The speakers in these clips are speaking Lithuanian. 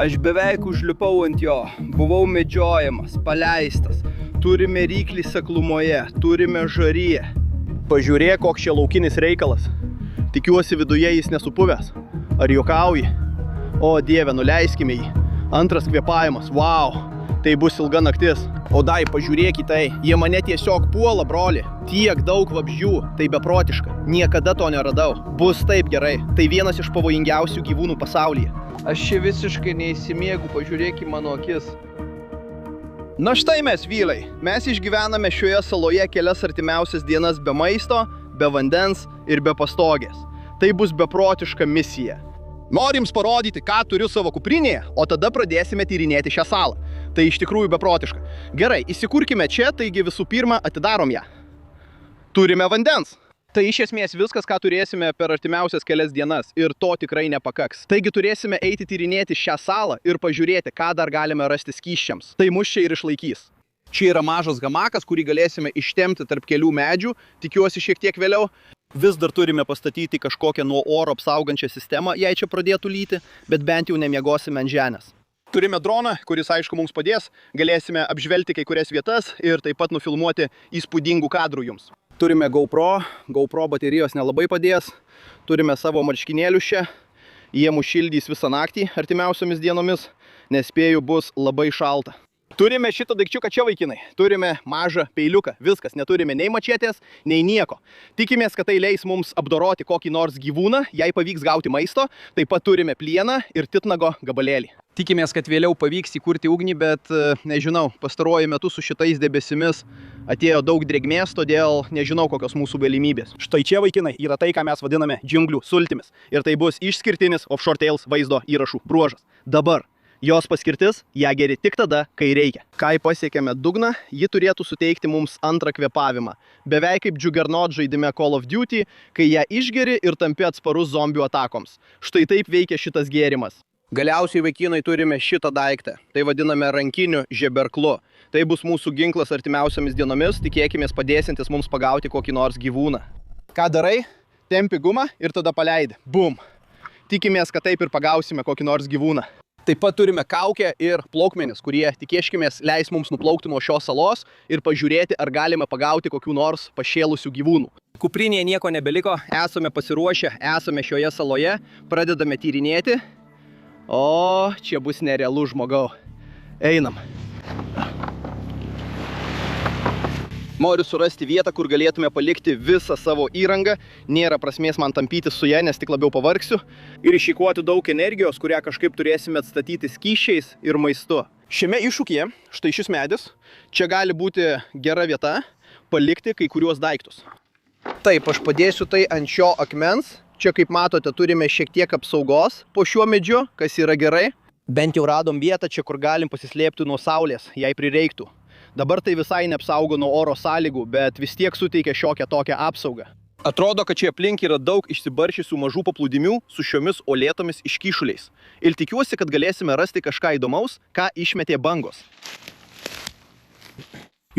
Aš beveik užlipau ant jo, buvau medžiojamas, paleistas. Turime ryklį seklumoje, turime žaryje. Pažiūrėk, koks čia laukinis reikalas. Tikiuosi viduje jis nesupuvęs. Ar juokauji? O Dieve, nuleiskime jį. Antras kvėpavimas, wow, tai bus ilga naktis. O dai, pažiūrėk į tai, jie mane tiesiog puola, broli. Tiek daug vabzdžių, tai beprotiška. Niekada to neradau. Bus taip gerai, tai vienas iš pavojingiausių gyvūnų pasaulyje. Aš čia visiškai neįsimiegu, pažiūrėk į mano akis. Na štai mes, vyrai, mes išgyvename šioje saloje kelias artimiausias dienas be maisto, be vandens ir be pastogės. Tai bus beprotiška misija. Noriu jums parodyti, ką turiu savo kuprinėje, o tada pradėsime tyrinėti šią salą. Tai iš tikrųjų beprotiška. Gerai, įsikurkime čia, taigi visų pirma atidarom ją. Turime vandens. Tai iš esmės viskas, ką turėsime per artimiausias kelias dienas, ir to tikrai nepakaks. Taigi turėsime eiti tyrinėti šią salą ir pažiūrėti, ką dar galime rasti skysčiams. Tai mus čia ir išlaikys. Čia yra mažas hamakas, kurį galėsime ištempti tarp kelių medžių, tikiuosi šiek tiek vėliau. Vis dar turime pastatyti kažkokią nuo oro apsaugančią sistemą, jei čia pradėtų lyti, bet bent jau nemiegosime ant žemės. Turime droną, kuris aišku mums padės, galėsime apžvelgti kai kurias vietas ir taip pat nufilmuoti įspūdingų kadrų jums. Turime GoPro baterijos nelabai padės, turime savo marškinėlius čia, jie mus šildys visą naktį artimiausiomis dienomis, nes spėju bus labai šalta. Turime šitą daikčiuką čia, vaikinai, turime mažą peiliuką, viskas, neturime nei mačetės, nei nieko. Tikimės, kad tai leis mums apdoroti kokį nors gyvūną, jei pavyks gauti maisto, taip pat turime plieną ir titnago gabalėlį. Tikimės, kad vėliau pavyks įkurti ugnį, bet nežinau, pastaruoju metu su šitais debesimis atėjo daug drėgmės, todėl nežinau, kokios mūsų galimybės. Štai čia, vaikinai, yra tai, ką mes vadiname džiunglių sultimis. Ir tai bus išskirtinis Offshore Tales vaizdo įrašų bruožas. Dabar. Jos paskirtis, ją geri tik tada, kai reikia. Kai pasiekėme dugną, ji turėtų suteikti mums antrą kvėpavimą. Beveik kaip Juggernaut žaidime Call of Duty, kai ją išgeri ir tampi atsparus zombių atakoms. Štai taip veikia šitas gėrimas. Galiausiai, vaikinai, turime šitą daiktą. Tai vadiname rankiniu žeberklu. Tai bus mūsų ginklas artimiausiomis dienomis, tikėkimės padėsintis mums pagauti kokį nors gyvūną. Ką darai? Tempi gumą ir tada paleidi. Bum! Tikimės, kad taip ir pagausime kokį nors gyvūną. Taip pat turime kaukę ir plaukmenis, kurie, tikėkimės, leis mums nuplaukti nuo šios salos ir pažiūrėti, ar galime pagauti kokių nors pašėlusių gyvūnų. Kuprinėje nieko nebeliko, esame pasiruošę, esame šioje saloje, pradedame tyrinėti. O, čia bus nerealu, žmogau. Einam. Noriu surasti vietą, kur galėtume palikti visą savo įrangą. Nėra prasmės man tampyti su ją, nes tik labiau pavargsiu. Ir išeikvoti daug energijos, kurią kažkaip turėsime atstatyti skysčiais ir maistu. Šiame iššūkyje, štai šis medis, čia gali būti gera vieta palikti kai kuriuos daiktus. Taip, aš padėsiu tai ant šio akmens. Čia, kaip matote, turime šiek tiek apsaugos po šiuo medžiu, kas yra gerai. Bent jau radom vietą čia, kur galim pasislėpti nuo saulės, jei prireiktų. Dabar tai visai neapsaugo nuo oro sąlygų, bet vis tiek suteikia šiokią tokią apsaugą. Atrodo, kad čia aplink yra daug išsibaršysių mažų paplūdimių su šiomis uolėtomis iškyšuliais. Ir tikiuosi, kad galėsime rasti kažką įdomaus, ką išmetė bangos.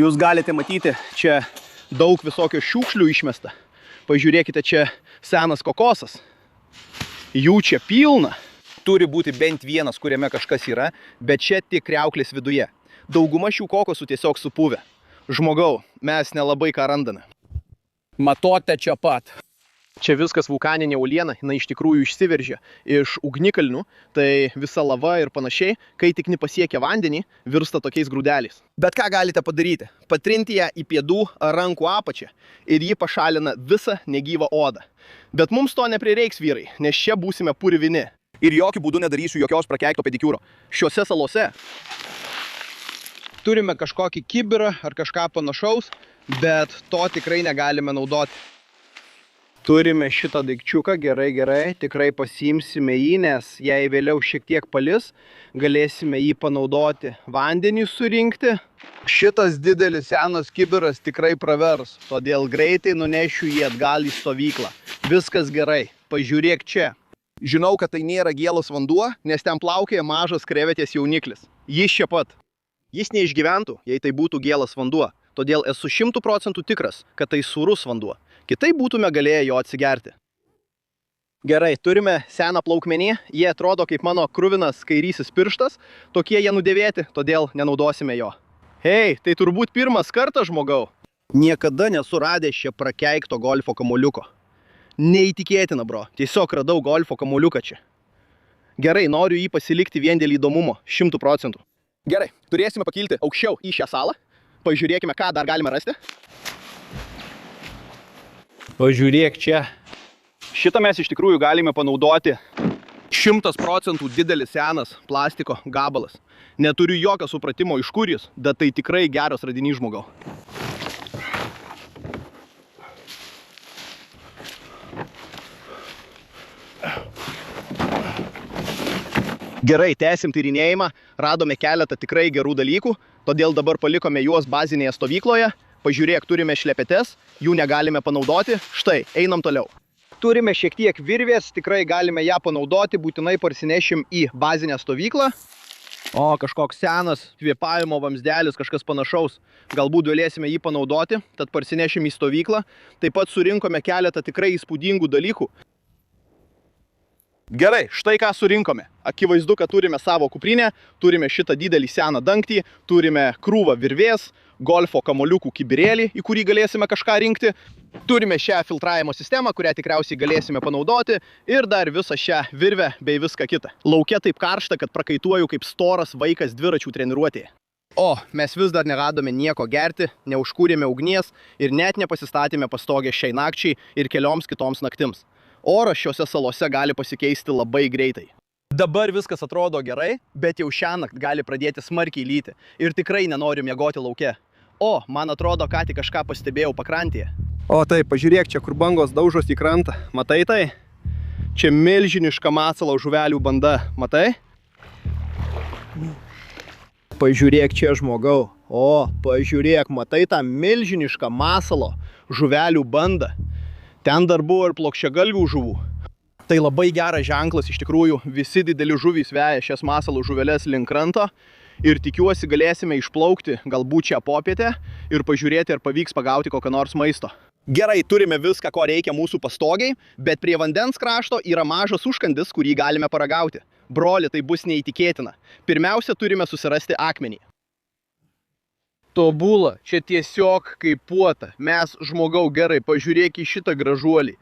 Jūs galite matyti, čia daug visokio šiukšlių išmesta. Pažiūrėkite, čia senas kokosas. Jų čia pilna. Turi būti bent vienas, kuriame kažkas yra, bet čia tik kriauklės viduje. Dauguma šių kokosų tiesiog supuvę. Žmogau, mes nelabai ką randame. Matote čia pat. Čia viskas vulkaninė uoliena, jinai iš tikrųjų išsiveržia iš ugnikalnių, tai visa lava ir panašiai, kai tik nepasiekia vandenį, virsta tokiais grūdeliais. Bet ką galite padaryti? Patrinti ją į pėdų ar rankų apačią ir ji pašalina visą negyvą odą. Bet mums to neprireiks, vyrai, nes čia būsime purvini. Ir jokių būdų nedarysiu jokios prakeikto pedikiūro. Šiuose salose turime kažkokį kibirą ar kažką panašaus, bet to tikrai negalime naudoti. Turime šitą daikčiuką, gerai, tikrai pasiimsime jį, nes jei vėliau šiek tiek palis, galėsime jį panaudoti vandenį surinkti. Šitas didelis senas kibiras tikrai pravers, todėl greitai nunešiu jį atgal į stovyklą. Viskas gerai, pažiūrėk čia. Žinau, kad tai nėra gėlas vanduo, nes ten plaukėja mažas krevetės jauniklis. Jis čia pat. Jis neišgyventų, jei tai būtų gėlas vanduo, todėl esu 100% tikras, kad tai sūrus vanduo. Kitaip būtume galėję jo atsigerti. Gerai, turime seną plaukmenį, jie atrodo kaip mano kruvinas kairysis pirštas, tokie jie nudėvėti, todėl nenaudosime jo. Hei, tai turbūt pirmas kartas, žmogau. Niekada nesu radęs čia prakeikto golfo kamuoliuko. Neįtikėtina, bro, tiesiog radau golfo kamuoliuką čia. Gerai, noriu jį pasilikti vien dėl įdomumo, 100%. Gerai, turėsime pakilti aukščiau į šią salą, pažiūrėkime, ką dar galime rasti. Pažiūrėk čia. Šitą mes iš tikrųjų galime panaudoti 100% didelis senas plastiko gabalas. Neturiu jokio supratimo iš kur jis, bet tai tikrai geras radinys, žmogau. Gerai, tęsim tyrinėjimą, radome keletą tikrai gerų dalykų, todėl dabar palikome juos bazinėje stovykloje. Pažiūrėk, turime šlepetes, jų negalime panaudoti, štai, einam toliau. Turime šiek tiek virvės, tikrai galime ją panaudoti, būtinai parsinešim į bazinę stovyklą. O, kažkoks senas kvėpavimo vamsdelis, kažkas panašaus. Galbūt galėsime jį panaudoti, tad parsinešim į stovyklą. Taip pat surinkome keletą tikrai įspūdingų dalykų. Gerai, štai ką surinkome. Akivaizdu, kad turime savo kuprinę, turime šitą didelį seną dangtį, turime krūvą virvės, golfo kamuoliukų kibirėlį, į kurį galėsime kažką rinkti. Turime šią filtravimo sistemą, kurią tikriausiai galėsime panaudoti ir dar visą šią virvę bei viską kitą. Lauke taip karšta, kad prakaituoju kaip storas vaikas dviračių treniruotėje. O, mes vis dar neradome nieko gerti, neužkūrėme ugnies ir net nepasistatėme pastogę šiai nakčiai ir kelioms kitoms naktims. Oras šiuose salose gali pasikeisti labai greitai. Dabar viskas atrodo gerai, bet jau šiąnakt gali pradėti smarkiai lyti ir tikrai nenoriu miegoti lauke. O, man atrodo, ką tik kažką pastebėjau pakrantėje. O taip, pažiūrėk čia, kur bangos daužos į krantą. Matai tai? Čia milžiniška masalo žuvelių banda. Matai? Pažiūrėk čia, žmogau. O, pažiūrėk, matai tą milžinišką masalo žuvelių bandą. Ten dar buvo ir plokščiagalvių žuvų. Tai labai geras ženklas, iš tikrųjų, visi dideli žuvys veja šias masalų žuveles link kranto ir tikiuosi galėsime išplaukti galbūt šią popietę ir pažiūrėti, ar pavyks pagauti kokio nors maisto. Gerai, turime viską, ko reikia mūsų pastogiai, bet prie vandens krašto yra mažas užkandis, kurį galime paragauti. Broli, tai bus neįtikėtina. Pirmiausia, turime susirasti akmenį. Tobula, čia tiesiog kaip puota. Mes, žmogau, gerai, pažiūrėk į šitą gražuolį.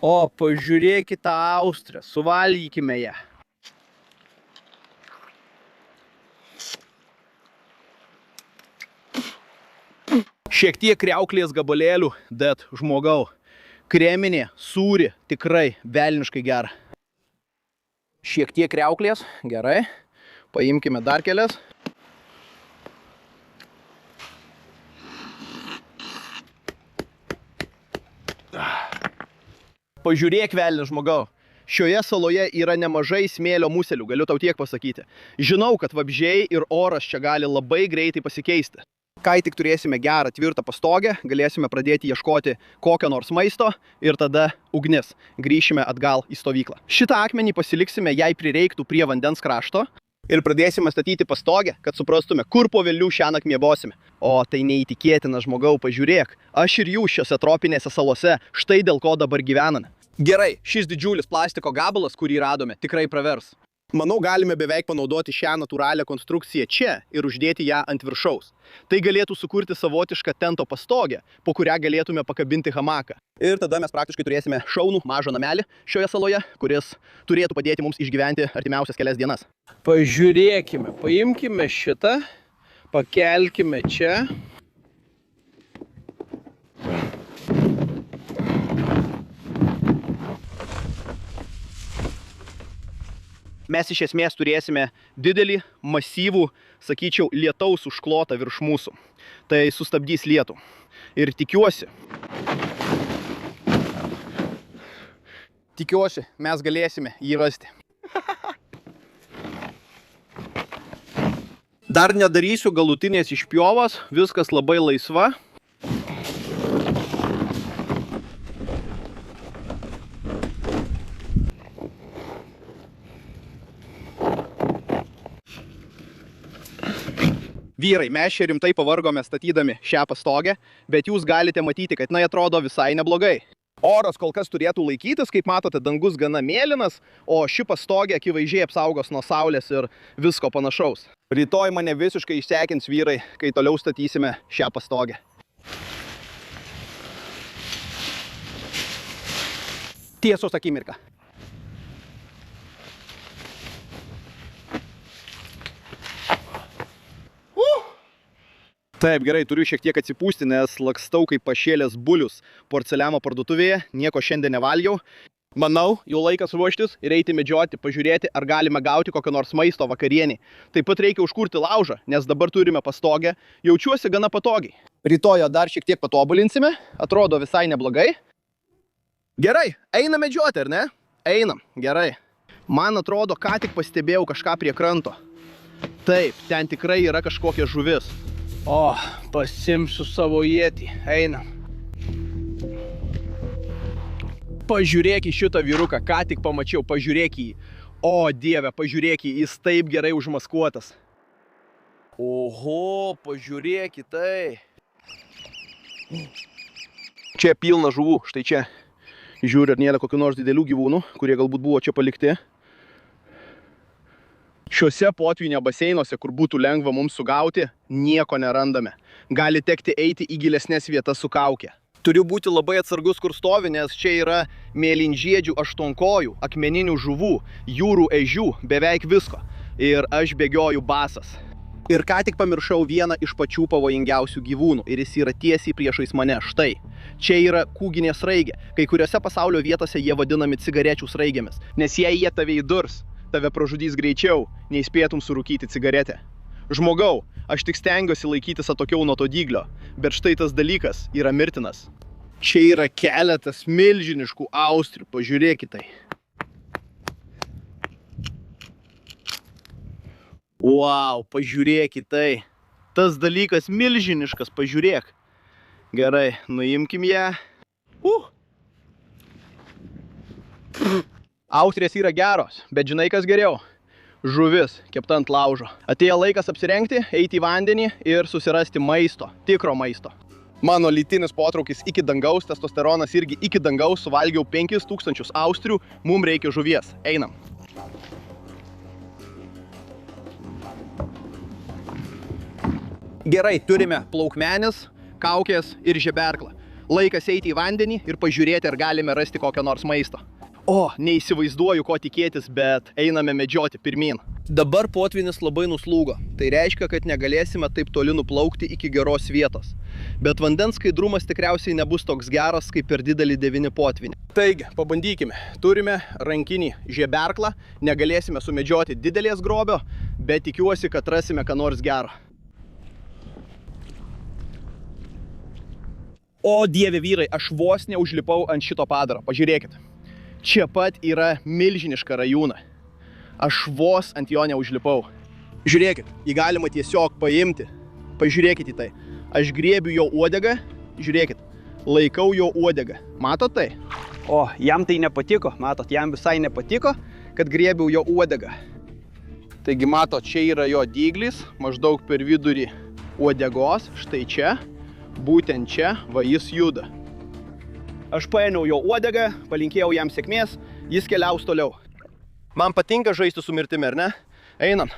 O, pažiūrėk į tą austrę, suvalgykime ją. Šiek tiek kriauklės gabalėlių, bet, žmogau, kreminė, sūri, tikrai velniškai gera. Šiek tiek kriauklės, gerai, paimkime dar kelias. Pažiūrėk, velnias, žmogau. Šioje saloje yra nemažai smėlio muselių, galiu tau tiek pasakyti. Žinau, kad vabzdžiai ir oras čia gali labai greitai pasikeisti. Kai tik turėsime gerą tvirtą pastogę, galėsime pradėti ieškoti kokio nors maisto ir tada ugnis. Grįšime atgal į stovyklą. Šitą akmenį pasiliksime, jei prireiktų prie vandens krašto. Ir pradėsime statyti pastogę, kad suprastume, kur po velnių šiąnakt miegosime. O, tai neįtikėtina, žmogau, pažiūrėk. Aš ir jūs šiose tropinėse salose, štai dėl ko dabar gyvename. Gerai, šis didžiulis plastiko gabalas, kurį radome, tikrai pravers. Manau, galime beveik panaudoti šią natūralią konstrukciją čia ir uždėti ją ant viršaus. Tai galėtų sukurti savotišką tento pastogę, po kurią galėtume pakabinti hamaką. Ir tada mes praktiškai turėsime šaunų mažą namelį šioje saloje, kuris turėtų padėti mums išgyventi artimiausias kelias dienas. Pažiūrėkime, paimkime šitą, pakelkime čia. Mes iš esmės turėsime didelį, masyvų, sakyčiau, lietaus užklotą virš mūsų. Tai sustabdys lietų. Ir tikiuosi, mes galėsime jį rasti. Dar nedarysiu galutinės išpjovos, viskas labai laisva. Vyrai, mes čia rimtai pavargome statydami šią pastogę, bet jūs galite matyti, kad jinai atrodo visai neblogai. Oras kol kas turėtų laikytis, kaip matote, dangus gana mėlynas, o ši pastogė akivaizdžiai apsaugos nuo saulės ir visko panašaus. Rytoj mane visiškai išsekins vyrai, kai toliau statysime šią pastogę. Tiesos akimirka. Taip, gerai, turiu šiek tiek atsipūsti, nes lakstau kaip pašėlęs bulius porceliano parduotuvėje, nieko šiandien nevalgiau. Manau, jau laikas ruoštis ir eiti medžioti, pažiūrėti, ar galime gauti kokio nors maisto vakarienį. Taip pat reikia užkurti laužą, nes dabar turime pastogę, jaučiuosi gana patogiai. Rytojo dar šiek tiek patobulinsime, atrodo visai neblogai. Gerai, einam medžioti, ar ne? Einam, gerai. Man atrodo, ką tik pastebėjau kažką prie kranto. Taip, ten tikrai yra kažkokia žuvis. O, pasimsiu savo ietį, einam. Pažiūrėk į šitą vyruką, ką tik pamačiau, pažiūrėk į jį. O, Dieve, pažiūrėk į jį, jis taip gerai užmaskuotas. Oho, pažiūrėk į tai. Čia pilna žuvų, štai čia. Žiūri, ar nėra kokių nors didelių gyvūnų, kurie galbūt buvo čia palikti. Šiuose potvynio baseinuose, kur būtų lengva mums sugauti, nieko nerandame. Gali tekti eiti į gilesnės vietas su kaukė. Turiu būti labai atsargus, kur stovi, nes čia yra mėlynžiedžių aštuonkojų, akmeninių žuvų, jūrų ežių, beveik visko. Ir aš bėgioju basas. Ir ką tik pamiršau vieną iš pačių pavojingiausių gyvūnų ir jis yra tiesiai priešais mane. Štai. Čia yra kūginė sraigė. Kai kuriuose pasaulio vietose jie vadinami cigarečių sraigėmis. Nes jei jie tave įdurs, tave pražudys greičiau, nei spėtum surūkyti cigaretę. Žmogau, aš tik stengiuosi laikytis atokiau nuo to dyglio, bet štai tas dalykas yra mirtinas. Čia yra keletas milžiniškų austrių, pažiūrėkit tai. Wow, pažiūrėkit tai. Tas dalykas milžiniškas, pažiūrėk. Gerai, nuimkim ją. Austrės yra geros, bet žinai kas geriau? Žuvis, kepta ant laužo. Atėjo laikas apsirengti, eiti į vandenį ir susirasti maisto, tikro maisto. Mano lytinis potraukis iki dangaus, testosteronas irgi iki dangaus, suvalgiau 5000 austrių, mums reikia žuvies. Einam. Gerai, turime plaukmenis, kaukės ir žeberklą. Laikas eiti į vandenį ir pažiūrėti, ar galime rasti kokią nors maisto. O, neįsivaizduoju, ko tikėtis, bet einame medžioti pirmyn. Dabar potvynis labai nuslūgo. Tai reiškia, kad negalėsime taip toli nuplaukti iki geros vietos. Bet vandens skaidrumas tikriausiai nebus toks geras, kaip per didelį 9 potvynį. Taigi, pabandykime. Turime rankinį žeberklą, negalėsime sumedžioti didelės grobio, bet tikiuosi, kad rasime ką nors gero. O, Dieve vyrai, aš vos neužlipau ant šito padaro. Pažiūrėkit. Čia pat yra milžiniška rajūna. Aš vos ant jo neužlipau. Žiūrėkit, jį galima tiesiog paimti. Pažiūrėkit į tai. Aš griebiu jo uodegą. Žiūrėkit, laikau jo uodegą. Matot tai? O, jam tai nepatiko. Matot, jam visai nepatiko, kad griebiu jo uodegą. Taigi, matot, čia yra jo dyglis, maždaug per vidurį uodegos. Štai čia, būtent čia, va jis juda. Aš paėmiau jo uodegą, palinkėjau jam sėkmės, jis keliaus toliau. Man patinka žaisti su mirtimi, ar ne? Einam.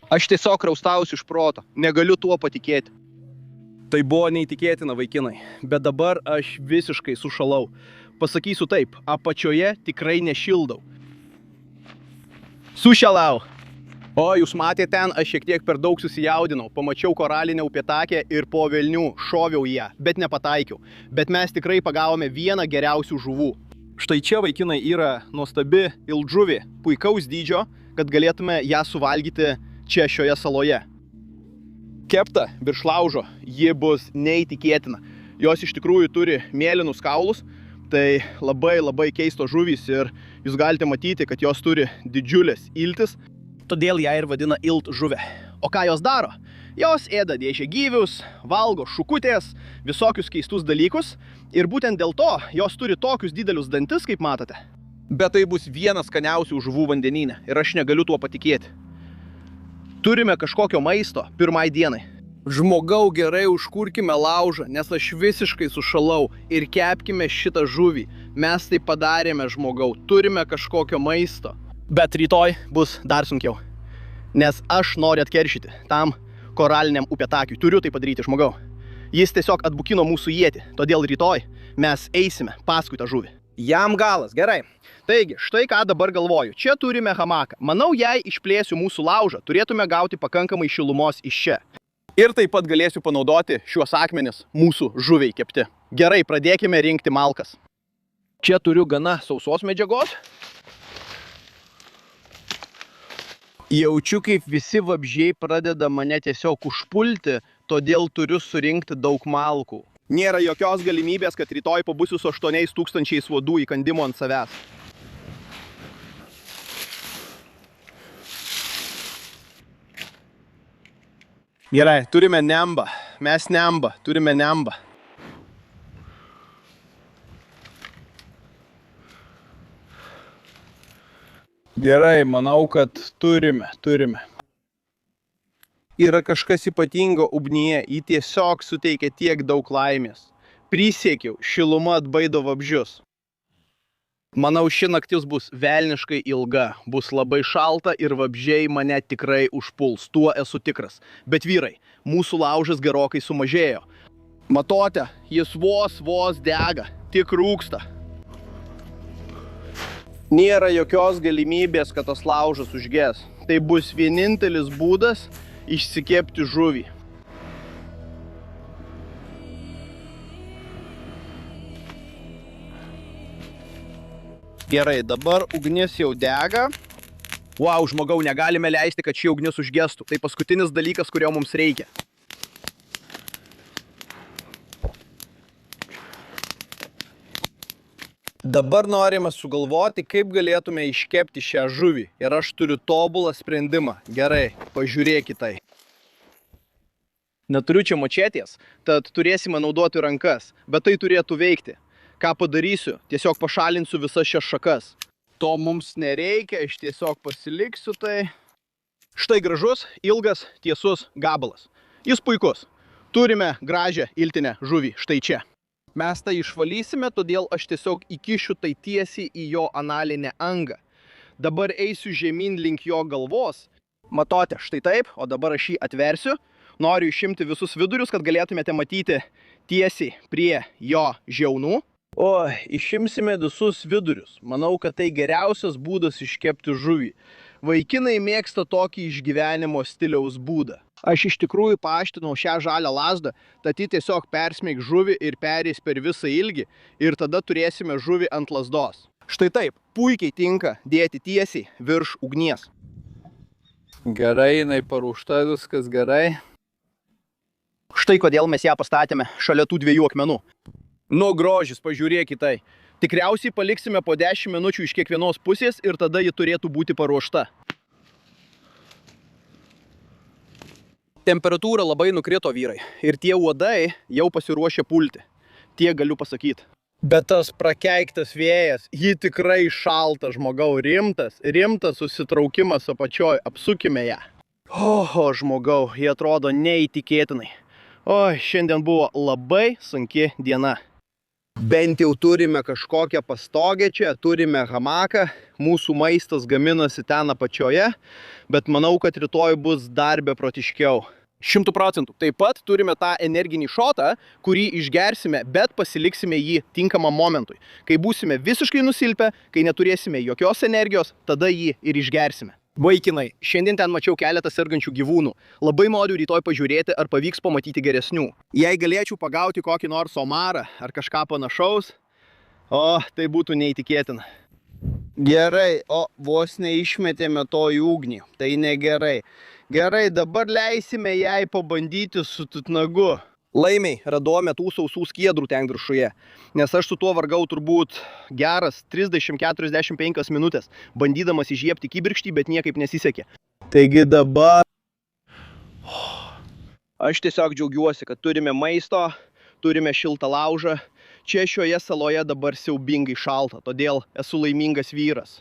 Aš tiesiog kraustausiu iš proto, negaliu tuo patikėti. Tai buvo neįtikėtina, vaikinai, bet dabar aš visiškai sušalau. Pasakysiu taip, apačioje tikrai nešildau. Sušalau. O, jūs matėte ten, aš šiek tiek per daug susijaudinau. Pamačiau koralinę upėtakę ir po velnių šoviau ją, bet nepataikiau. Bet mes tikrai pagavome vieną geriausių žuvų. Štai čia, vaikinai, yra nuostabi ilžuvė, puikaus dydžio, kad galėtume ją suvalgyti čia šioje saloje. Kepta virš laužo, ji bus neįtikėtina. Jos iš tikrųjų turi mėlynus kaulus, tai labai keistos žuvys ir jūs galite matyti, kad jos turi didžiulės iltis, todėl ją ir vadina iltžuvė. O ką jos daro? Jos ėda dėžiagyvius, valgo šukutės, visokius keistus dalykus ir būtent dėl to jos turi tokius didelius dantis, kaip matote. Bet tai bus vienas skaniausių žuvų vandenyne ir aš negaliu tuo patikėti. Turime kažkokio maisto pirmai dienai. Žmogau, gerai užkurkime laužą, nes aš visiškai sušalau ir kepkime šitą žuvį. Mes tai padarėme, žmogau, turime kažkokio maisto. Bet rytoj bus dar sunkiau, nes aš noriu atkeršyti tam koraliniam upėtakiui. Turiu tai padaryti, žmogau. Jis tiesiog atbukino mūsų ietį, todėl rytoj mes eisime paskui tą žuvį. Jam galas, gerai. Taigi, štai ką dabar galvoju. Čia turime hamaką. Manau, jei išplėsiu mūsų laužą, turėtume gauti pakankamai šilumos iš čia. Ir taip pat galėsiu panaudoti šiuos akmenis mūsų žuviai kepti. Gerai, pradėkime rinkti malkas. Čia turiu gana sausos medžiagos. Jaučiu, kaip visi vabzdžiai pradeda mane tiesiog užpulti, todėl turiu surinkti daug malkų. Nėra jokios galimybės, kad rytoj pabusiu su 8000 uodų įkandimo ant savęs. Gerai, turime nembą. Mes nembą, turime nembą. Gerai, manau, kad turime. Yra kažkas ypatingo ugnyje, ji tiesiog suteikia tiek daug laimės. Prisiekiau, šiluma atbaido vabzdžius. Manau, ši naktis bus velniškai ilga, bus labai šalta ir vabzdžiai mane tikrai užpuls, tuo esu tikras. Bet vyrai, mūsų laužas gerokai sumažėjo. Matote, jis vos dega, tik rūksta. Nėra jokios galimybės, kad tas laužas užges. Tai bus vienintelis būdas išsikepti žuvį. Gerai, dabar ugnis jau dega. Wow, žmogau, negalime leisti, kad ši ugnis užgestų. Tai paskutinis dalykas, kurio mums reikia. Dabar norime sugalvoti, kaip galėtume iškepti šią žuvį. Ir aš turiu tobulą sprendimą. Gerai, pažiūrėkite tai. Neturiu čia mačetės, tad turėsime naudoti rankas, bet tai turėtų veikti. Ką padarysiu? Tiesiog pašalinsiu visas šias šakas. To mums nereikia, aš tiesiog pasiliksiu tai. Štai gražus, ilgas, tiesus gabalas. Jis puikus. Turime gražią iltinę žuvį, štai čia. Mes tai išvalysime, todėl aš tiesiog įkišiu tai tiesiai į jo analinę angą. Dabar eisiu žemyn link jo galvos. Matote, štai taip, o dabar aš jį atversiu. Noriu išimti visus vidurius, kad galėtumėte matyti tiesiai prie jo žiaunų. O, išimsime visus vidurius. Manau, kad tai geriausias būdas iškepti žuvį. Vaikinai mėgsta tokį išgyvenimo stiliaus būdą. Aš iš tikrųjų paaštinau šią žalią lazdą, tad ji tiesiog persmeig žuvį ir perės per visą ilgį ir tada turėsime žuvį ant lazdos. Štai taip, puikiai tinka dėti tiesiai virš ugnies. Gerai, jinai paruošta, viskas gerai. Štai kodėl mes ją pastatėme šalia tų dviejų akmenų. Nu, grožis, pažiūrėkite tai. Tikriausiai paliksime po 10 minučių iš kiekvienos pusės ir tada ji turėtų būti paruošta. Temperatūra labai nukrito, vyrai, ir tie uodai jau pasiruošė pulti. Tiek galiu pasakyti. Bet tas prakeiktas vėjas, ji tikrai šalta, žmogau, rimtas susitraukimas apačioj, apsukime ją. Oho, žmogau, jie atrodo neįtikėtinai. Oi, šiandien buvo labai sunki diena. Bent jau turime kažkokią pastogę čia, turime hamaką, mūsų maistas gaminasi ten apačioje, bet manau, kad rytoj bus dar beprotiškiau. 100%. Taip pat turime tą energinį šotą, kurį išgersime, bet pasiliksime jį tinkamam momentui. Kai būsime visiškai nusilpę, kai neturėsime jokios energijos, tada jį ir išgersime. Vaikinai, šiandien ten mačiau keletą sergančių gyvūnų. Labai noriu rytoj pažiūrėti, ar pavyks pamatyti geresnių. Jei galėčiau pagauti kokį nors omarą ar kažką panašaus, tai būtų neįtikėtina. Gerai, vos neišmetėme to į ugnį. Tai negerai. Gerai, dabar leisime jai pabandyti su tutnagu. Laimiai radome tų sausų skiedrų ten viršuje, nes aš su tuo vargau turbūt geras 30-45 minutės, bandydamas įžiebti kibirkštį, bet niekaip nesisekė. Taigi dabar... Aš tiesiog džiaugiuosi, kad turime maisto, turime šiltą laužą. Čia šioje saloje dabar siaubingai šalta, todėl esu laimingas vyras.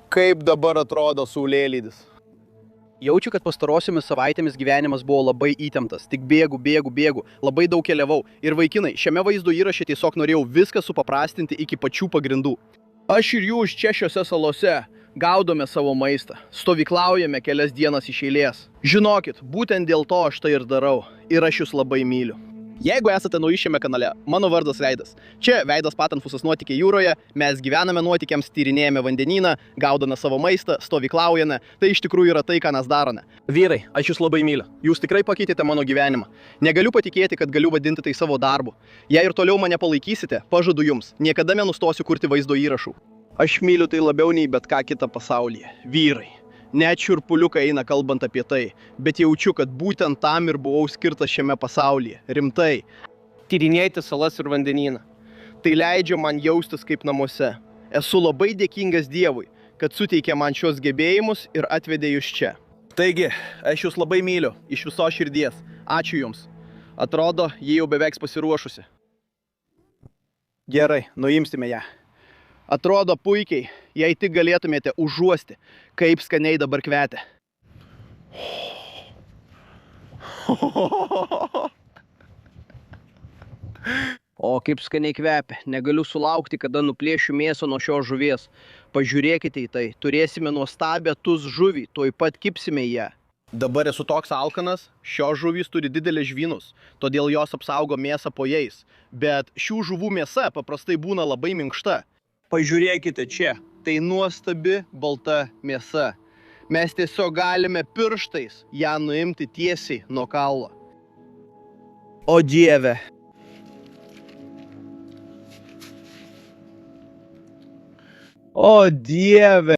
Kaip dabar atrodo saulėlydis? Jaučiu, kad pastarosiomis savaitėmis gyvenimas buvo labai įtemptas. Tik bėgu, labai daug keliavau. Ir vaikinai, šiame vaizdo įraše tiesiog norėjau viską supaprastinti iki pačių pagrindų. Aš ir jūs čia šiose salose gaudome savo maistą. Stovyklaujame kelias dienas iš eilės. Žinokit, būtent dėl to aš tai ir darau. Ir aš jūs labai myliu. Jeigu esate nauji šiame kanale, mano vardas Veidas. Čia Veidas Patanfusas nuotykiai jūroje, mes gyvename nuotykiams, tyrinėjame vandenyną, gaudame savo maistą, stovyklaujame. Tai iš tikrųjų yra tai, ką mes darome. Vyrai, aš jūs labai myliu. Jūs tikrai pakeitėte mano gyvenimą. Negaliu patikėti, kad galiu vadinti tai savo darbu. Jei ir toliau mane palaikysite, pažadu jums, niekada nenustosiu kurti vaizdo įrašų. Aš myliu tai labiau nei bet ką kitą pasaulyje. Vyrai. Net šiurpuliukai eina kalbant apie tai, bet jaučiu, kad būtent tam ir buvau skirtas šiame pasaulyje. Rimtai. Tyrinėti salas ir vandenyną. Tai leidžia man jaustis kaip namuose. Esu labai dėkingas Dievui, kad suteikė man šios gebėjimus ir atvedė jūs čia. Taigi, aš jūs labai myliu, iš viso širdies. Ačiū jums. Atrodo, jie jau beveik pasiruošusi. Gerai, nuimsime ją. Atrodo puikiai, jei tik galėtumėte užuosti, kaip skaniai dabar kvepia. O kaip skaniai kvepia, negaliu sulaukti, kada nuplėšiu mėsą nuo šios žuvies. Pažiūrėkite į tai, turėsime nuostabią tuz žuvį, tuoj pat kipsime į ją. Dabar esu toks alkanas, šios žuvys turi didelės žvynus, todėl jos apsaugo mėsą po jais. Bet šių žuvų mėsa paprastai būna labai minkšta. Pažiūrėkite čia, tai nuostabi balta mėsa. Mes tiesiog galime pirštais ją nuimti tiesiai nuo kaulo. O Dieve. O Dieve.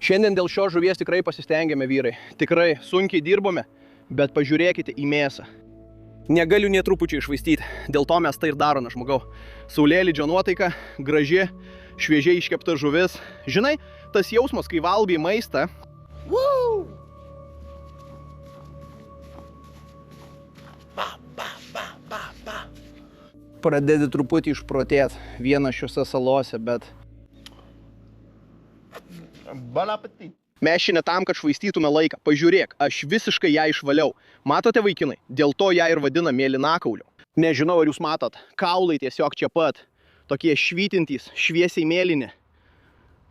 Šiandien dėl šios žuvies tikrai pasistengėme, vyrai. Tikrai sunkiai dirbome, bet pažiūrėkite į mėsą. Negaliu nė trupučiai išvaistyti, dėl to mes tai ir darome, žmogau. Saulėlydžio nuotaika, graži, šviežiai iškepta žuvis. Žinai, tas jausmas, kai valgai maistą. Pradedi truputį išprotėti vieną šiuose salose, bet... Mes šiandien tam, kad švaistytume laiką. Pažiūrėk, aš visiškai ją išvaliau. Matote, vaikinai? Dėl to ją ir vadina mėlynakauliu. Nežinau, ar jūs matot. Kaulai tiesiog čia pat. Tokie švytintys, šviesiai mėlyni.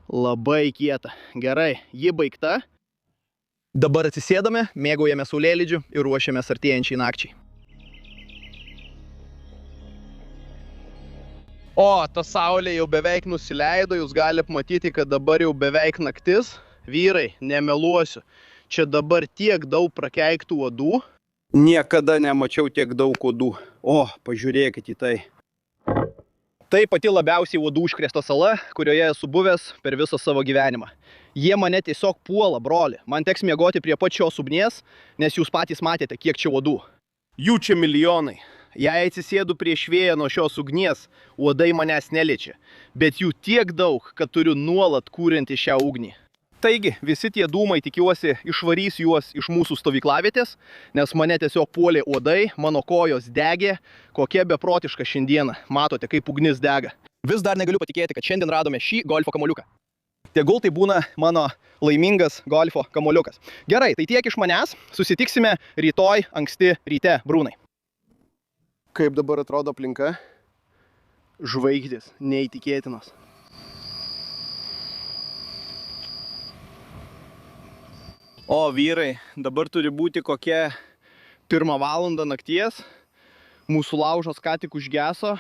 Labai kieta. Gerai, ji baigta. Dabar atsisėdame, mėgaujame saulėlydžiu ir ruošiamės artėjančiai nakčiai. O, ta saulė jau beveik nusileido. Jūs galite matyti, kad dabar jau beveik naktis. Vyrai, nemeluosiu, čia dabar tiek daug prakeiktų uodų. Niekada nemačiau tiek daug uodų. O, pažiūrėkit į tai. Tai pati labiausiai uodų užkrėsta sala, kurioje esu buvęs per visą savo gyvenimą. Jie mane tiesiog puola, broli. Man teks miegoti prie pačios ugnies, nes jūs patys matėte, kiek čia uodų. Jų čia milijonai. Jei atsisėdu prieš vėją nuo šios ugnies, uodai manęs neliečia. Bet jų tiek daug, kad turiu nuolat kūrinti šią ugnį. Taigi, visi tie dūmai, tikiuosi, išvarys juos iš mūsų stovyklavietės, nes mane tiesiog puolė uodai, mano kojos degė, kokia beprotiška šiandieną. Matote, kaip ugnis dega. Vis dar negaliu patikėti, kad šiandien radome šį golfo kamuoliuką. Tegul tai būna mano laimingas golfo kamuoliukas. Gerai, tai tiek iš manęs. Susitiksime rytoj anksti ryte, Brūnai. Kaip dabar atrodo aplinka? Žvaigždės, neįtikėtinos. O vyrai, dabar turi būti kokia 1 valandą nakties. Mūsų laužas ką tik užgeso.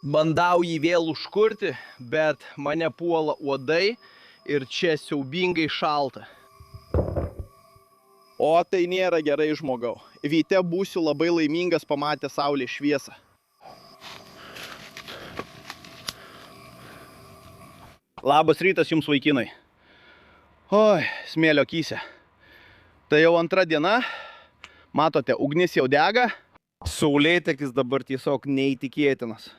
Bandau jį vėl užkurti, bet mane puola uodai ir čia siaubingai šalta. O tai nėra gerai, žmogau. Ryte būsiu labai laimingas pamatęs saulės šviesą. Labas rytas jums, vaikinai. Oi, smėlio akyse. Tai jau 2 diena. Matote, ugnis jau dega. Saulėtekis dabar tiesiog neįtikėtinas.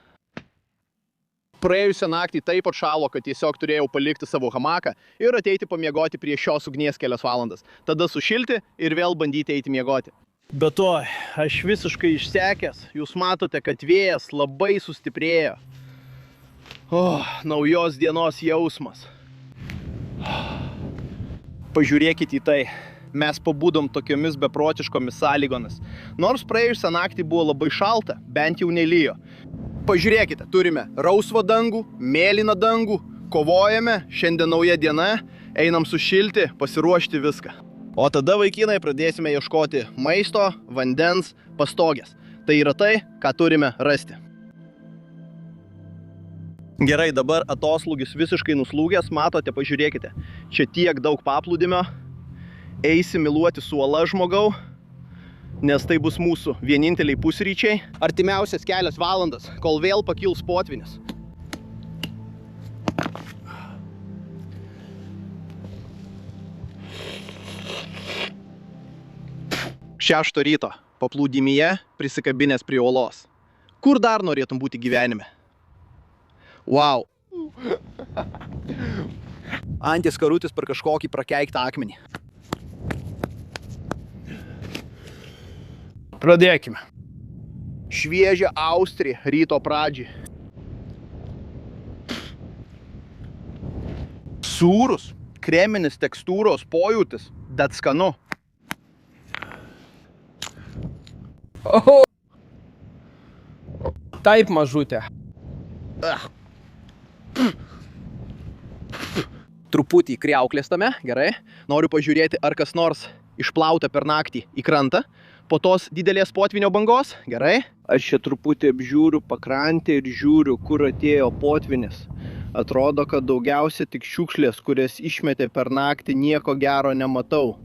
Praėjusią naktį taip atšalo, kad tiesiog turėjau palikti savo hamaką ir ateiti pamiegoti prie šios ugnies kelias valandas. Tada sušilti ir vėl bandyti eiti miegoti. Be to, aš visiškai išsekęs. Jūs matote, kad vėjas labai sustiprėjo. Naujos dienos jausmas. Pažiūrėkite į tai. Mes pabudom tokiomis beprotiškomis sąlygomis. Nors praėjusią naktį buvo labai šalta, bent jau nelyjo. Pažiūrėkite, turime rausvą dangų, mėlyną dangų, kovojame, šiandien nauja diena, einam sušilti, pasiruošti viską. O tada, vaikinai, pradėsime ieškoti maisto, vandens, pastogės. Tai yra tai, ką turime rasti. Gerai, dabar atoslūgis visiškai nuslūgęs, matote, pažiūrėkite. Čia tiek daug paplūdimio. Eisim myluoti su uola, žmogau, nes tai bus mūsų vieninteliai pusryčiai. Artimiausias kelias valandas, kol vėl pakils potvynis. 6 ryto, paplūdimyje, prisikabinęs prie uolos. Kur dar norėtum būti gyvenime? Wow. Antis karutis per kažkokį prakeiktą akmenį. Pradėkime. Šviežia Austrija ryto pradžiai. Sūrus, kreminis tekstūros pojūtis, bet skanu. Oho! Taip, mažutė. Truputį kriauklės tame, gerai. Noriu pažiūrėti, ar kas nors išplauta per naktį į krantą. Po tos didelės potvinio bangos, gerai. Aš čia truputį apžiūriu pakrantę ir žiūriu, kur atėjo potvinis. Atrodo, kad daugiausia tik šiukšlės, kurias išmetė per naktį, nieko gero nematau.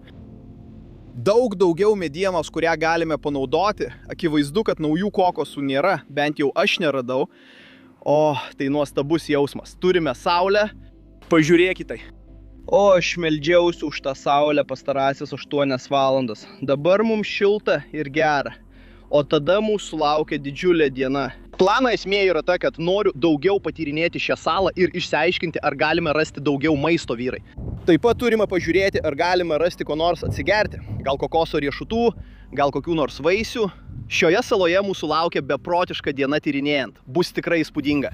Daug daugiau medienos, kurią galime panaudoti. Akivaizdu, kad naujų kokosų nėra, bent jau aš neradau. O, tai nuostabus jausmas. Turime saulę. Pažiūrėkite. O, aš meldžiausi už tą saulę pastarąsias 8 valandas. Dabar mums šilta ir gera. O tada mūsų laukia didžiulė diena. Plano esmė yra ta, kad noriu daugiau patyrinėti šią salą ir išsiaiškinti, ar galime rasti daugiau maisto, vyrai. Taip pat turime pažiūrėti, ar galime rasti ko nors atsigerti. Gal kokoso riešutų, gal kokių nors vaisių. Šioje saloje mūsų laukia beprotiška diena tyrinėjant. Bus tikrai įspūdinga.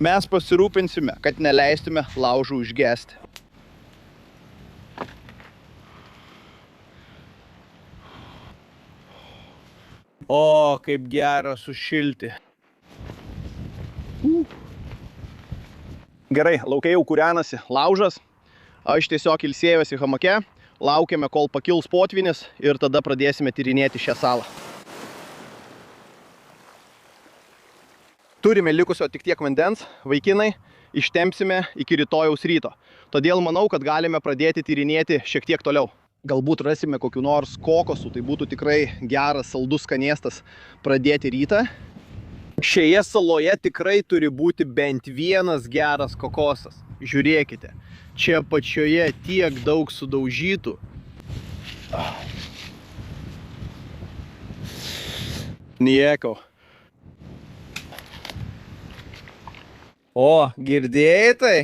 Mes pasirūpinsime, kad neleistume laužų užgesti. O, kaip gera sušilti. Gerai, laukai jau kūrenasi laužas. Aš tiesiog ilsėjuosi hamake. Laukiame, kol pakils potvinis ir tada pradėsime tyrinėti šią salą. Turime likusio tik tiek vandens, vaikinai, ištempsime iki rytojaus ryto. Todėl manau, kad galime pradėti tyrinėti šiek tiek toliau. Galbūt rasime kokių nors kokosų, tai būtų tikrai geras saldus skanėstas pradėti rytą. Šioje saloje tikrai turi būti bent vienas geras kokosas. Žiūrėkite, čia pačioje tiek daug sudaužytų. Nieko. O, girdėjai tai?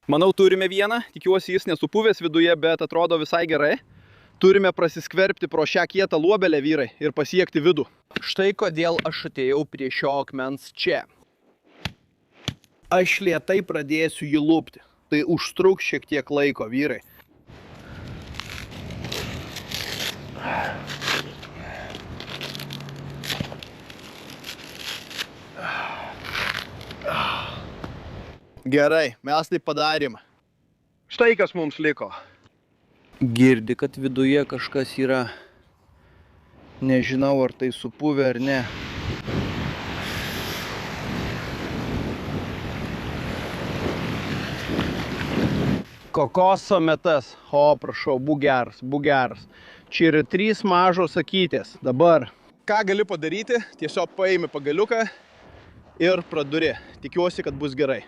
Manau, turime vieną, tikiuosi jis nesupuvęs viduje, bet atrodo visai gerai. Turime prasiskverbti pro šią kietą luobelę, vyrai, ir pasiekti vidų. Štai kodėl aš atėjau prie šio akmens čia. Aš lėtai pradėsiu jį lupti. Tai užtruks šiek tiek laiko, vyrai. Gerai, mes tai padarėm. Štai kas mums liko. Girdi, kad viduje kažkas yra. Nežinau, ar tai supuvę ar ne. Kokoso metas. O, prašau, būk geras, būk geras. Čia yra 3 mažos akytės. Dabar. Ką gali padaryti? Tiesiog paimi pagaliuką ir praduri. Tikiuosi, kad bus gerai.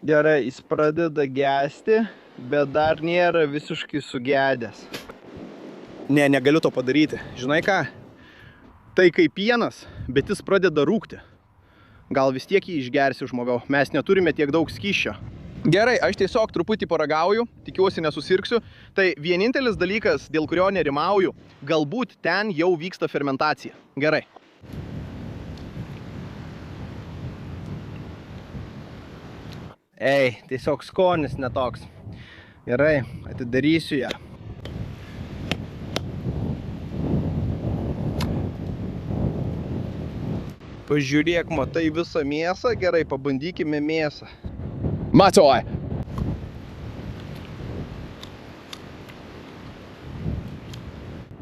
Gerai, jis pradeda gesti, bet dar nėra visiškai sugedęs. Ne, negaliu to padaryti. Žinai ką? Tai kaip pienas, bet jis pradeda rūgti. Gal vis tiek jį išgersiu, žmogau. Mes neturime tiek daug skysčio. Gerai, aš tiesiog truputį paragauju, tikiuosi nesusirgsiu. Tai vienintelis dalykas, dėl kurio nerimauju, galbūt ten jau vyksta fermentacija. Gerai. Ei, tiesiog skonis netoks. Gerai, atidarysiu ją. Pažiūrėk, matai visą mėsą? Gerai, pabandykime mėsą. Matoj!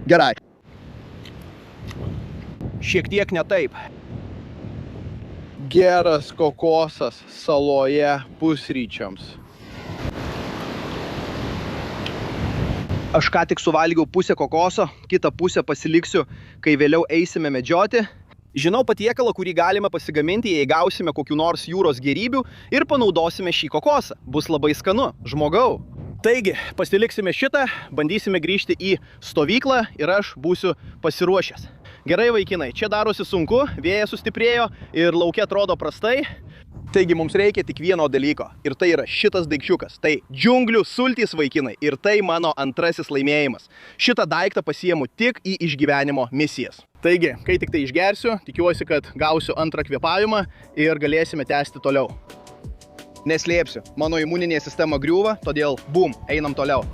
Gerai. Šiek tiek ne taip. Geras kokosas saloje pusryčiams. Aš ką tik suvalgiau pusę kokoso, kitą pusę pasiliksiu, kai vėliau eisime medžioti. Žinau patiekalą, kurį galime pasigaminti, jei gausime kokių nors jūros gėrybių ir panaudosime šį kokosą. Bus labai skanu, žmogau. Taigi, pasiliksime šitą, bandysime grįžti į stovyklą ir aš būsiu pasiruošęs. Gerai, vaikinai, čia darosi sunku, vėjas sustiprėjo ir lauke atrodo prastai. Taigi mums reikia tik vieno dalyko ir tai yra šitas daikčiukas. Tai džiunglių sultys, vaikinai, ir tai mano antrasis laimėjimas. Šitą daiktą pasiimu tik į išgyvenimo misijas. Taigi, kai tik tai išgersiu, tikiuosi, kad gausiu antrą kvėpavimą ir galėsime tęsti toliau. Neslėpsiu, mano imuninė sistema griūva, todėl bum, einam toliau.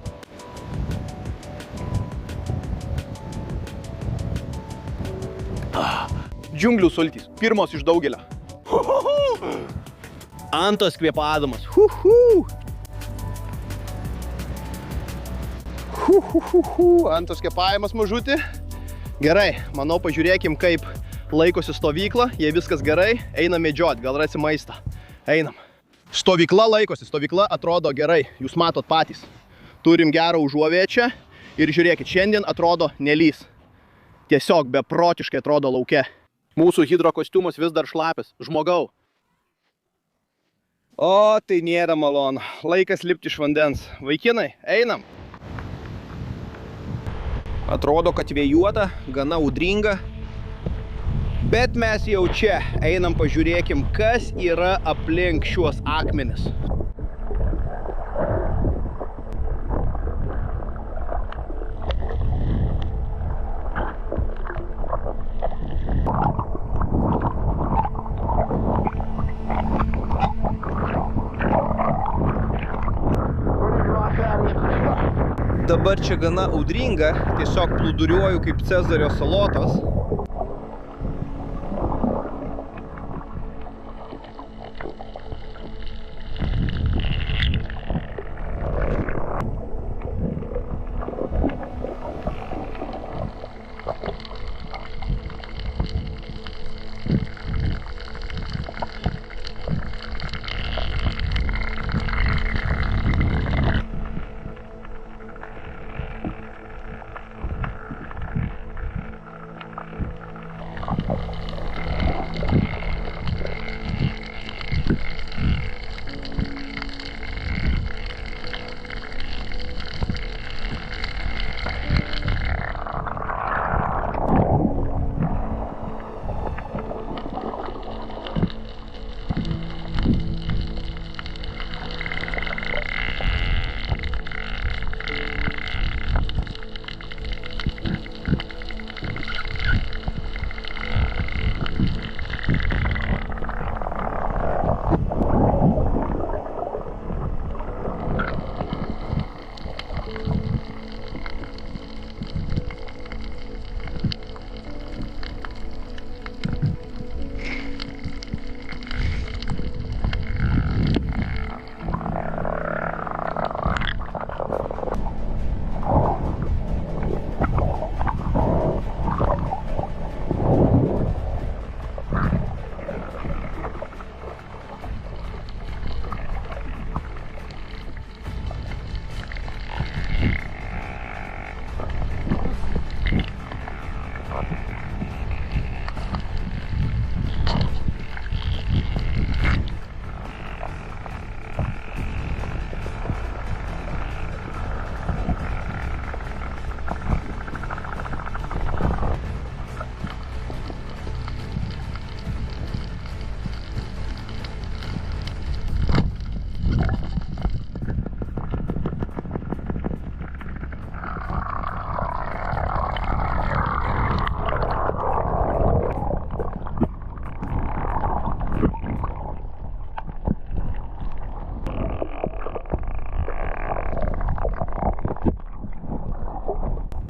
Džiunglių sultys, pirmos iš daugelio. Antras kvėpavimas. Antras kvėpavimas, mažutį. Gerai, manau, pažiūrėkim, kaip laikosi stovykla. Jei viskas gerai, einam medžiot, gal rasi maistą. Einam. Stovykla laikosi, stovykla atrodo gerai, jūs matot patys. Turim gerą užuovėčią ir žiūrėkit, šiandien atrodo nelys. Tiesiog beprotiškai atrodo lauke. Mūsų hidrokostiumas vis dar šlapis. Žmogau. O, tai nėra malonu. Laikas lipti iš vandens. Vaikinai, einam. Atrodo, kad vėjuota, gana audringa. Bet mes jau čia. Einam, pažiūrėkim, kas yra aplink šiuos akmenis. Dabar čia gana audringa, tiesiog plūduriuoju kaip Cezario salotos.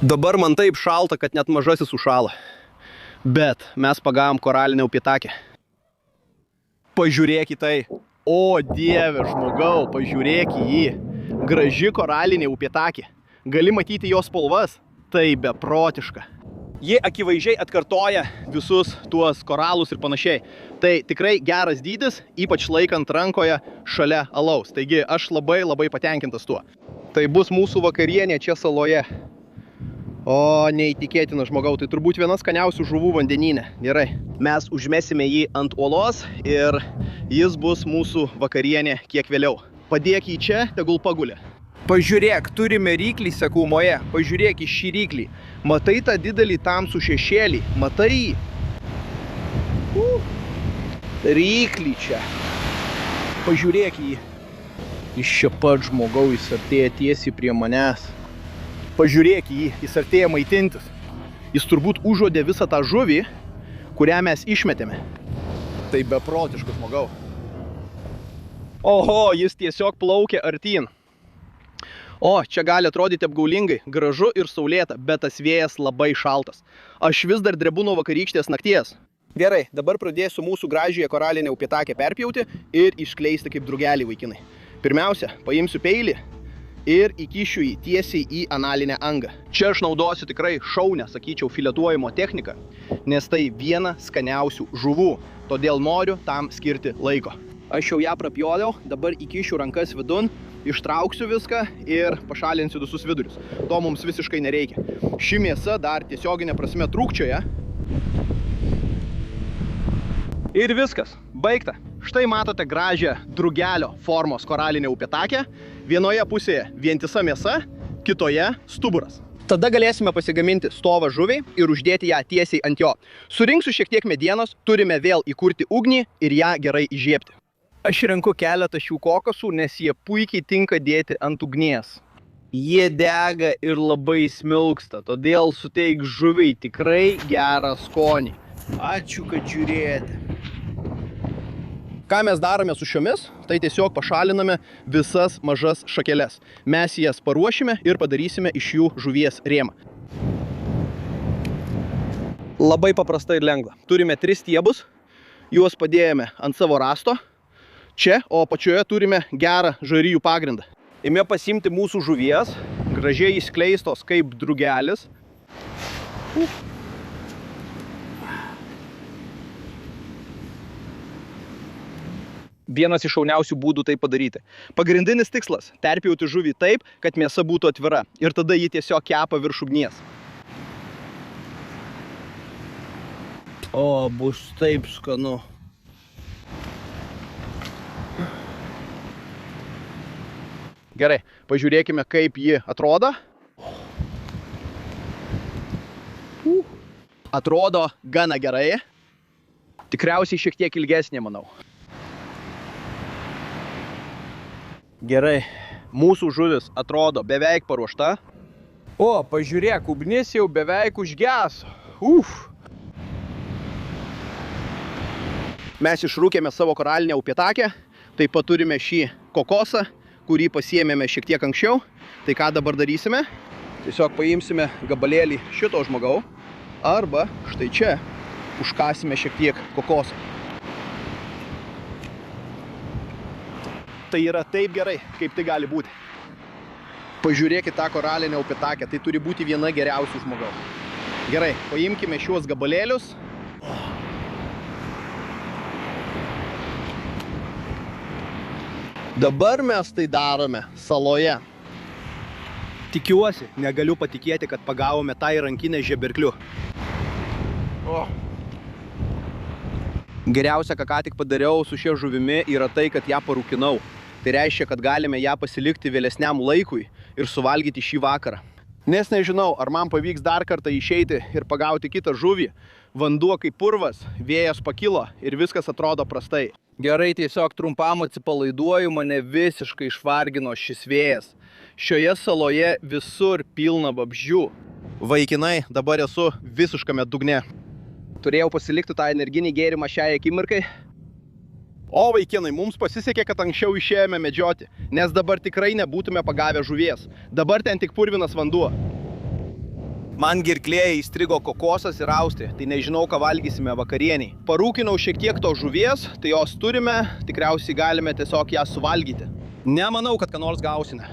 Dabar man taip šalta, kad net mažasis užšala. Bet mes pagavom koralinę upėtakę. Pažiūrėk į tai. O dieve žmogau, pažiūrėk į jį. Graži koralinė upėtakė. Gali matyti jos spalvas. Tai beprotiška. Jie akivaizdžiai atkartoja visus tuos koralus ir panašiai. Tai tikrai geras dydis, ypač laikant rankoje šalia alaus. Taigi aš labai patenkintas tuo. Tai bus mūsų vakarienė čia saloje. O, neįtikėtina žmogau, tai turbūt viena skaniausių žuvų vandenyne. Gerai. Mes užmesime jį ant uolos ir jis bus mūsų vakarienė kiek vėliau. Padėk jį čia, tegul pagulė. Pažiūrėk, turime ryklį sekumoje. Pažiūrėk į šį ryklį. Matai tą didelį tamsų šešėlį? Matai jį? Ryklį čia. Pažiūrėk jį. Iš čia pat žmogau, jis artėja tiesiai prie manęs. Pažiūrėk jį, jis artėja maitintis. Jis turbūt užuodė visą tą žuvį, kurią mes išmetėme. Tai beprotiškas žmogau. Oho, jis tiesiog plaukia artyn. O, čia gali atrodyti apgaulingai, gražu ir saulėta, bet tas vėjas labai šaltas. Aš vis dar drebu nuo vakarykštės nakties. Gerai, dabar pradėsiu mūsų gražiąją koralinę upėtakę perpjauti ir iškleisti kaip drugelį vaikinai. Pirmiausia, paimsiu peilį ir įkišiu jį tiesiai į analinę angą. Čia aš naudosiu tikrai šaunę, sakyčiau, filetuojimo techniką, nes tai viena skaniausių žuvų, todėl noriu tam skirti laiko. Aš jau ją prapjoliau, dabar įkišiu rankas vidun, ištrauksiu viską ir pašalinsiu visus vidurius. To mums visiškai nereikia. Ši mėsa dar tiesioginė prasme trūkčioja. Ir viskas, baigta. Štai matote gražią drugelio formos koralinę upėtakę. Vienoje pusėje vientisa mėsa, kitoje stuburas. Tada galėsime pasigaminti stovą žuviai ir uždėti ją tiesiai ant jo. Surinksiu šiek tiek medienos, turime vėl įkurti ugnį ir ją gerai įžiebti. Aš renku keletą šių kokosų, nes jie puikiai tinka dėti ant ugnies. Jie dega ir labai smilksta, todėl suteik žuviai tikrai gerą skonį. Ačiū, kad žiūrėjote. Ką mes darome su šiomis? Tai tiesiog pašaliname visas mažas šakeles. Mes jas paruošime ir padarysime iš jų žuvies rėmą. Labai paprasta ir lengva. Turime 3 stiebus, juos padėjome ant savo rąsto. Čia, o apačioje turime gerą žarijų pagrindą. Ėmė pasiimti mūsų žuvies, gražiai išskleistos kaip drugelis. Vienas iš šauniausių būdų tai padaryti. Pagrindinis tikslas – perpjauti žuvį taip, kad mėsa būtų atvira ir tada ji tiesiog kepa virš ugnies. O, bus taip skanu. Gerai, pažiūrėkime, kaip ji atrodo. Atrodo gana gerai. Tikriausiai šiek tiek ilgesnė, manau. Gerai, mūsų žuvis atrodo beveik paruošta. O, pažiūrėk, ugnis jau beveik užgeso. Mes išrūkėme savo koralinę upėtakę, taip pat turime šį kokosą, kurį pasiėmėme šiek tiek anksčiau. Tai ką dabar darysime? Tiesiog paimsime gabalėlį šito žmogau arba štai čia užkasime šiek tiek kokoso. Tai yra taip gerai, kaip tai gali būti. Pažiūrėkit tą koralinę upėtakę, tai turi būti viena geriausių žmogau. Gerai, paimkime šiuos gabalėlius. Dabar mes tai darome saloje. Tikiuosi, negaliu patikėti, kad pagavome tą rankinę žeberkliu. Geriausia, ką tik padariau su šia žuvimi, yra tai, kad ją parūkinau. Tai reiškia, kad galime ją pasilikti vėlesniam laikui ir suvalgyti šį vakarą. Nes nežinau, ar man pavyks dar kartą išeiti ir pagauti kitą žuvį. Vanduo kaip purvas, vėjas pakilo ir viskas atrodo prastai. Gerai, tiesiog trumpam atsipalaiduoju, mane visiškai išvargino šis vėjas. Šioje saloje visur pilna vabzdžių. Vaikinai, dabar esu visiškame dugne. Turėjau pasilikti tą energinį gėrimą šiai akimirkai. O vaikinai, mums pasisekė, kad anksčiau išėjome medžioti, nes dabar tikrai nebūtume pagavę žuvies. Dabar ten tik purvinas vanduo. Man girklėje įstrigo kokosas ir austrė, tai nežinau, ką valgysime vakarieniai. Parūkinau šiek tiek to žuvies, tai jos turime, tikriausiai galime tiesiog ją suvalgyti. Nemanau, kad ką nors gausime.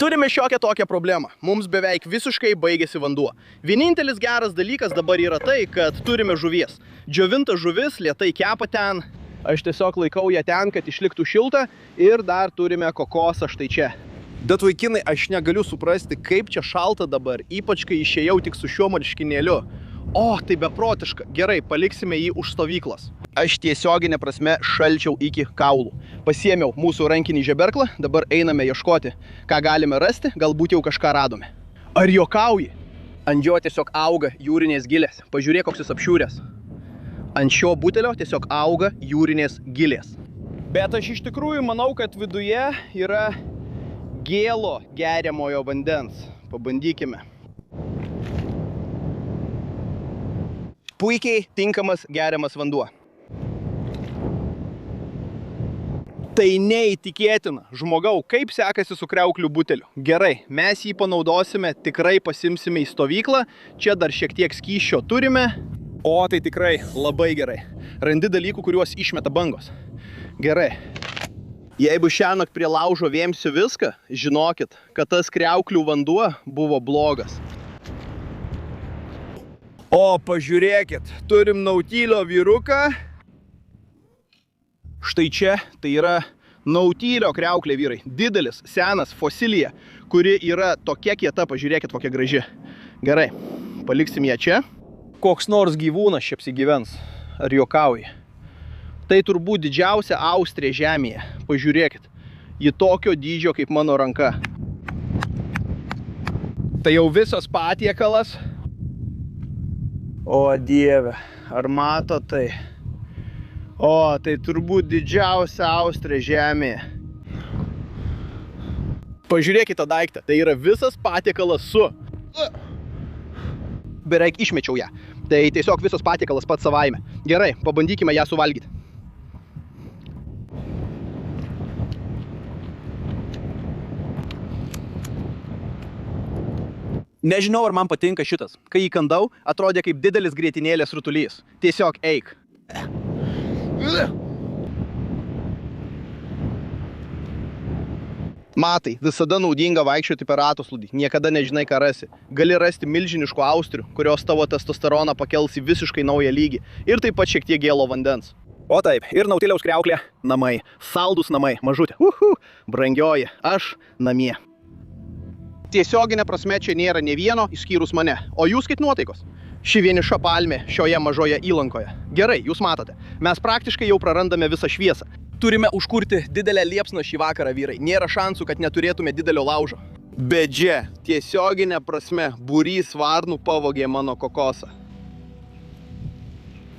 Turime šiokią tokią problemą. Mums beveik visiškai baigėsi vanduo. Vienintelis geras dalykas dabar yra tai, kad turime žuvies. Džiovinta žuvis, lėtai kepa ten. Aš tiesiog laikau ją ten, kad išliktų šilta ir dar turime kokosą štai čia. Bet vaikinai, aš negaliu suprasti, kaip čia šalta dabar, ypač kai išėjau tik su šiuo marškinėliu. O, tai beprotiška. Gerai, paliksime jį už stovyklas. Aš tiesioginė prasme šalčiau iki kaulų. Pasiėmiau mūsų rankinį žeberklą, dabar einame ieškoti, ką galime rasti, galbūt jau kažką radome. Ar juokauji? Ant jo tiesiog auga jūrinės gilės. Pažiūrėk, koks jis apšiūręs. Ant šio butelio tiesiog auga jūrinės gilės. Bet aš iš tikrųjų manau, kad viduje yra gėlo geriamojo vandens. Pabandykime. Puikiai tinkamas geriamas vanduo. Tai neįtikėtina. Žmogau, kaip sekasi su kriauklių buteliu? Gerai, mes jį panaudosime, tikrai pasimsime į stovyklą. Čia dar šiek tiek skysčio turime. O, tai tikrai labai gerai. Randi dalykų, kuriuos išmeta bangos. Gerai. Jeigu šiąnakt prie laužo vėmsiu viską, žinokit, kad tas kriauklių vanduo buvo blogas. O, pažiūrėkit, turim Nautylio vyruką. Štai čia tai yra Nautylio kriauklė, vyrai. Didelis, senas, fosilija, kuri yra tokia kieta, pažiūrėkit, kokia graži. Gerai, paliksim ją čia. Koks nors gyvūnas čia apsigyvens. Ar juokauji? Tai turbūt didžiausia austrė žemėje. Pažiūrėkit, ji tokio dydžio kaip mano ranka. Tai jau visas patiekalas. O dieve, ar mato tai? O, tai turbūt didžiausia austrė žemėje. Pažiūrėkit tą daiktą, tai yra visas patiekalas su... Beveik išmečiau ją. Tai tiesiog visas patiekalas pats savaime. Gerai, pabandykime ją suvalgyti. Nežinau, ar man patinka šitas. Kai įkandau, atrodė kaip didelis grietinėlės rutulys. Tiesiog eik. Matai, visada naudinga vaikščioti per atoslūdį. Niekada nežinai, ką rasi. Gali rasti milžiniškų austrių, kurios tavo testosteroną pakels į visiškai naują lygį. Ir taip pat šiek tiek gėlo vandens. O taip, ir Nautiliaus kriauklė namai. Saldus namai, mažutė. Brangioji, aš namie. Tiesioginė prasme čia nėra ne vieno, išskyrus mane. O jūs kaip nuotaikos? Ši vieniša palmė šioje mažoje įlankoje. Gerai, jūs matote. Mes praktiškai jau prarandame visą šviesą. Turime užkurti didelę liepsną šį vakarą, vyrai. Nėra šansų, kad neturėtume didelio laužo. Bedžia, tiesioginė prasme, būrys varnų pavogė mano kokosą.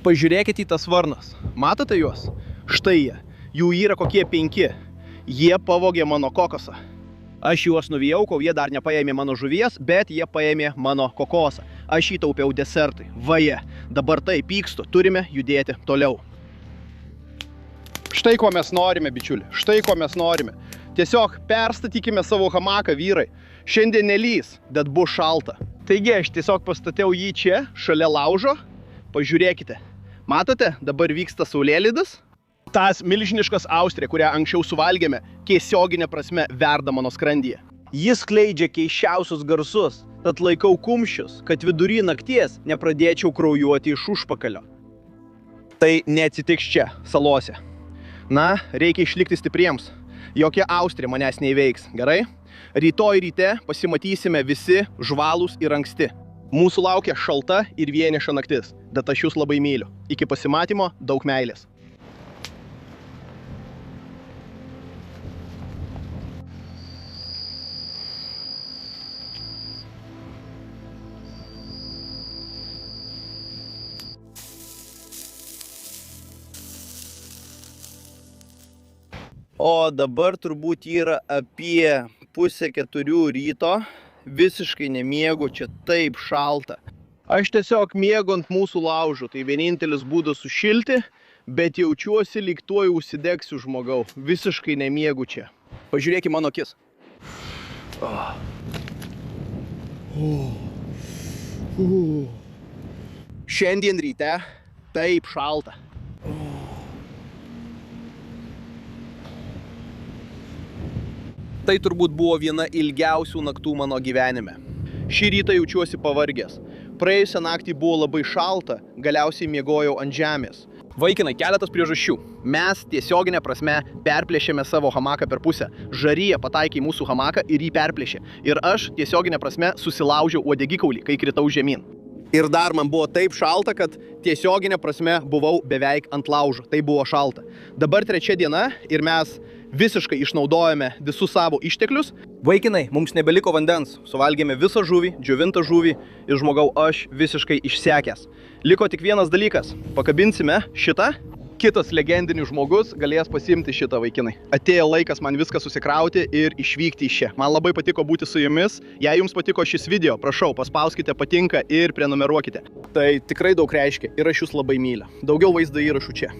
Pažiūrėkite į tas varnas. Matote juos? Štai jie. Jų yra kokie 5. Jie pavogė mano kokosą. Aš juos nuvijau, kol jie dar nepaėmė mano žuvies, bet jie paėmė mano kokosą. Aš jį taupiau desertui. Vaje, dabar tai pykstu, turime judėti toliau. Štai ko mes norime, bičiuli. Štai ko mes norime. Tiesiog perstatykime savo hamaką, vyrai. Šiandien nelys, bet bus šalta. Taigi aš tiesiog pastatėjau jį čia, šalia laužo. Pažiūrėkite. Matote, dabar vyksta saulėlydis. Tas milžiniškas austrė, kurią anksčiau suvalgėme, tiesioginė prasme verda mano skrandyje. Jis skleidžia keisčiausius garsus, tad laikau kumščius, kad vidury nakties nepradėčiau kraujuoti iš užpakalio. Tai neatsitiks čia, salose. Na, reikia išlikti stipriems. Jokia austrė manęs neįveiks, gerai? Rytoj ryte pasimatysime visi žvalūs ir anksti. Mūsų laukia šalta ir vieniša naktis, bet aš jūs labai myliu. Iki pasimatymo, daug meilės. O dabar turbūt yra apie 3:30 ryto. Visiškai nemiegu, čia taip šalta. Aš tiesiog miegu ant mūsų laužų, tai vienintelis būdas sušilti, bet jaučiuosi lyg tuoj užsidegsiu, žmogau. Visiškai nemiegu čia. Pažiūrėk į mano akis. Šiandien ryte taip šalta. Tai turbūt buvo viena ilgiausių naktų mano gyvenime. Šį rytą jaučiuosi pavargęs. Praėjusią naktį buvo labai šalta, galiausiai miegojau ant žemės. Vaikinai, keletas priežasčių. Mes tiesioginė prasme perplėšėme savo hamaką per pusę. Žaryje pataikė į mūsų hamaką ir jį perplėšė. Ir aš tiesioginė prasme susilaužiau uodegikaulį, kai kritau žemyn. Ir dar man buvo taip šalta, kad tiesioginė prasme buvau beveik ant laužo. Tai buvo šalta. Dabar 3 diena ir mes visiškai išnaudojame visus savo išteklius. Vaikinai, mums nebeliko vandens. Suvalgėme visą žuvį, džiovintą žuvį ir žmogau aš visiškai išsekęs. Liko tik vienas dalykas. Pakabinsime šitą. Kitas legendinis žmogus galės pasiimti šitą, vaikinai. Atėjo laikas man viską susikrauti ir išvykti iš čia. Man labai patiko būti su jumis. Jei jums patiko šis video, prašau, paspauskite patinka ir prenumeruokite. Tai tikrai daug reiškia ir aš jūs labai myliu. Daugiau vaizdo įrašų čia.